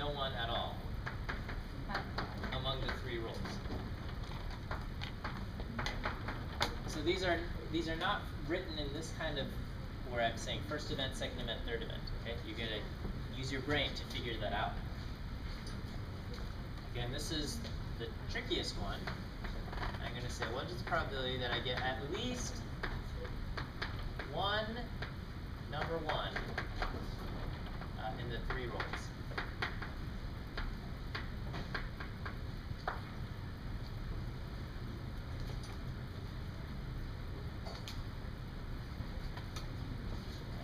no one at all among the three rolls. So these are not written in this kind of where I'm saying first event, second event, third event. Okay, you're gonna use your brain to figure that out. Again, this is the trickiest one. I'm gonna say, what is the probability that I get at least one number one in the three rolls?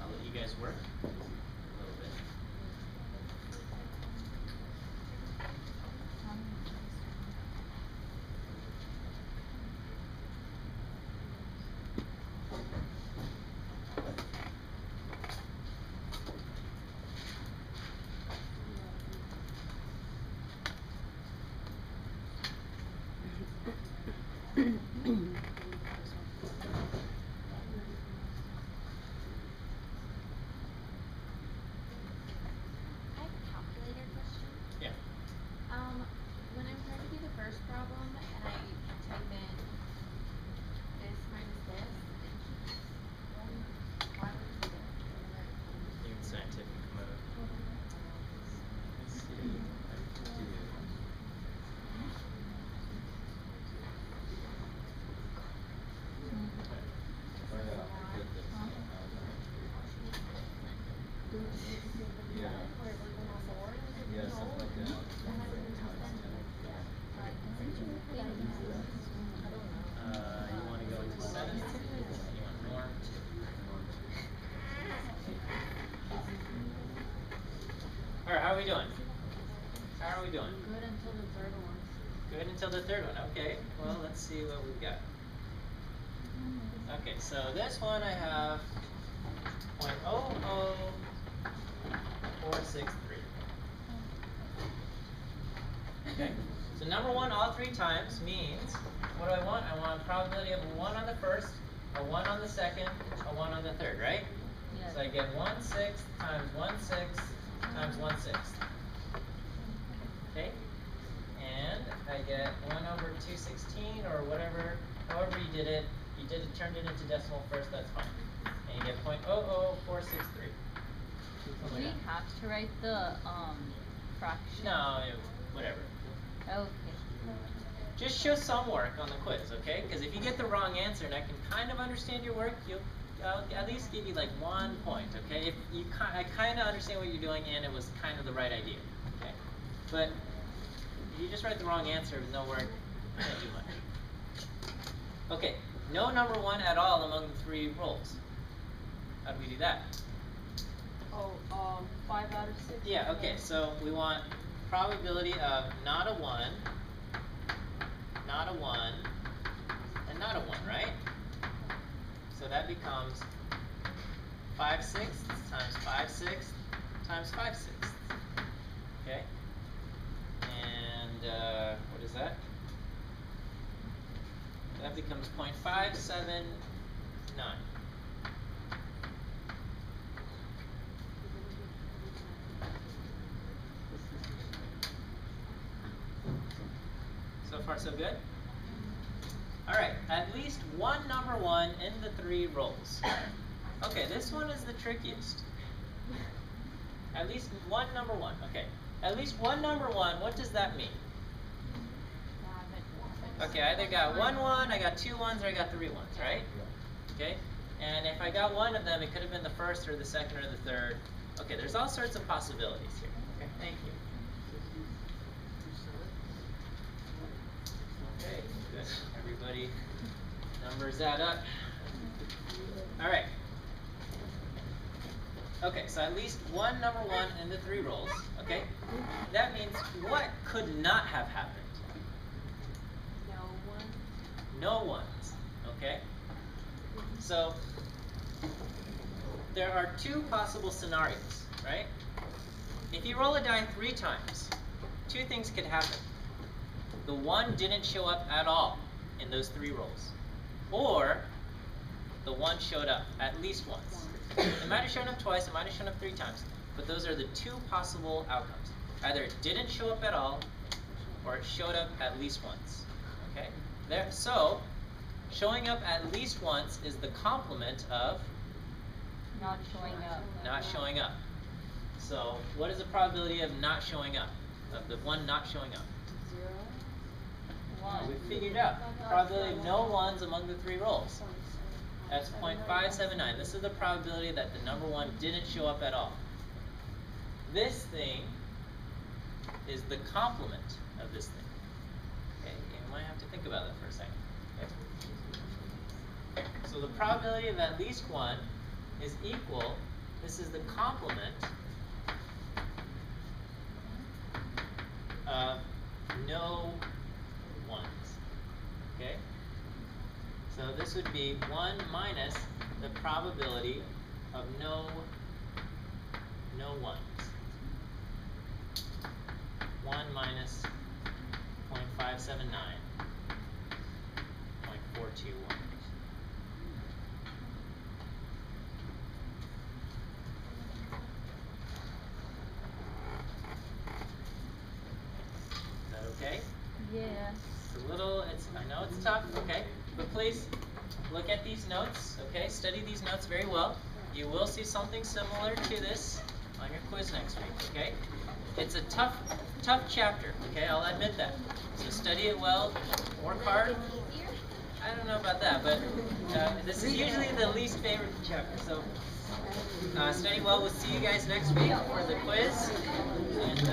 I'll let you guys work a little bit. When I'm trying to do the first problem and I type in this minus this, why would it do that? Even scientific mode. Let's see what I can do. You want to go into 7? You want norm 2. Alright, how are we doing? How are we doing? Good until the third one. Good until the third one. Okay, well, let's see what we've got. Okay, so this one I have 0.00463. Okay, so number one all three times means, what do I want? I want a probability of a 1 on the first, a 1 on the second, a 1 on the third, right? Yes. So I get 1/6 times 1/6 times 1/6. Okay? And I get 1/216 or whatever, however you did it. You turned it into decimal first, that's fine. And you get 0.00463. Do we have to write the fraction? No, whatever. Okay. Just show some work on the quiz, okay? Because if you get the wrong answer and I can kind of understand your work, I'll at least give you like 1 point, okay? If I kind of understand what you're doing and it was kind of the right idea, okay? But if you just write the wrong answer with no work, you can't do much. Okay, no number one at all among the three rolls. How do we do that? 5 out of 6. Yeah, okay, so we want probability of not a 1, not a 1, and not a 1, right? So that becomes 5/6 times 5/6 times 5/6. Okay? And what is that? That becomes 0.579. So far, so good? Alright, at least one number one in the three rolls. Okay, this one is the trickiest. At least one number one. Okay, at least one number one, what does that mean? Okay, I either got 1 1, I got 2 1s, or I got 3 1s, right? Okay, and if I got one of them, it could have been the first or the second or the third. Okay, there's all sorts of possibilities here. Okay, thank you. Okay, good. Everybody, numbers add up. All right. Okay, so at least one number one in the three rolls. Okay, that means what could not have happened? No ones. Okay. So there are two possible scenarios, right? If you roll a die 3 times, 2 things could happen. The 1 didn't show up at all in those 3 rolls. Or the 1 showed up at least once. It might have shown up twice, it might have shown up 3 times. But those are the 2 possible outcomes. Either it didn't show up at all, or it showed up at least once. Okay? So, showing up at least once is the complement of Not showing up. not showing up. So, what is the probability of not showing up? Of the one not showing up? 1. We figured out. Probability of no ones among the three roles. That's 0.579. This is the probability that the number one didn't show up at all. This thing is the complement of this thing. Okay, you might have to think about that for a second. Okay? So the probability of at least one is equal, this is the complement of no ones. Okay? So this would be 1 minus the probability of no ones. 1 minus 0.579, 0.421. Is that okay? Yeah. It's a little, I know it's tough, okay? But please look at these notes, okay? Study these notes very well. You will see something similar to this on your quiz next week, okay? It's a tough chapter, okay? I'll admit that. So study it well, work hard. I don't know about that, but this is usually the least favorite chapter. So study well. We'll see you guys next week for the quiz. And